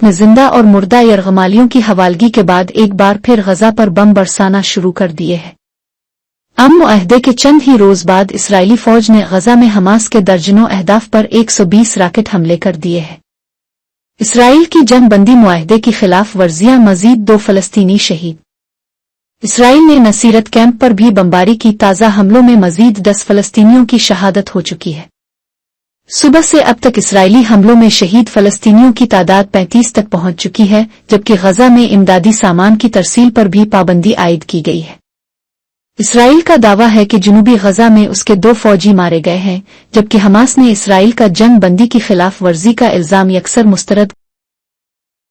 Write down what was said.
عدالت نے زندہ اور مردہ یرغمالیوں کی حوالگی کے بعد ایک بار پھر غزہ پر بم برسانا شروع کر دیے ہیں۔ امن معاہدے کے چند ہی روز بعد اسرائیلی فوج نے غزہ میں حماس کے درجنوں اہداف پر 120 راکٹ حملے کر دیے ہیں۔ اسرائیل کی جنگ بندی معاہدے کی خلاف ورزیاں، مزید 2 فلسطینی شہید۔ اسرائیل نے نصیرت کیمپ پر بھی بمباری کی، تازہ حملوں میں مزید 10 فلسطینیوں کی شہادت ہو چکی ہے۔ صبح سے اب تک اسرائیلی حملوں میں شہید فلسطینیوں کی تعداد 35 تک پہنچ چکی ہے، جبکہ غزہ میں امدادی سامان کی ترسیل پر بھی پابندی عائد کی گئی ہے۔ اسرائیل کا دعویٰ ہے کہ جنوبی غزہ میں اس کے 2 فوجی مارے گئے ہیں، جبکہ حماس نے اسرائیل کا جنگ بندی کی خلاف ورزی کا الزام یکسر مسترد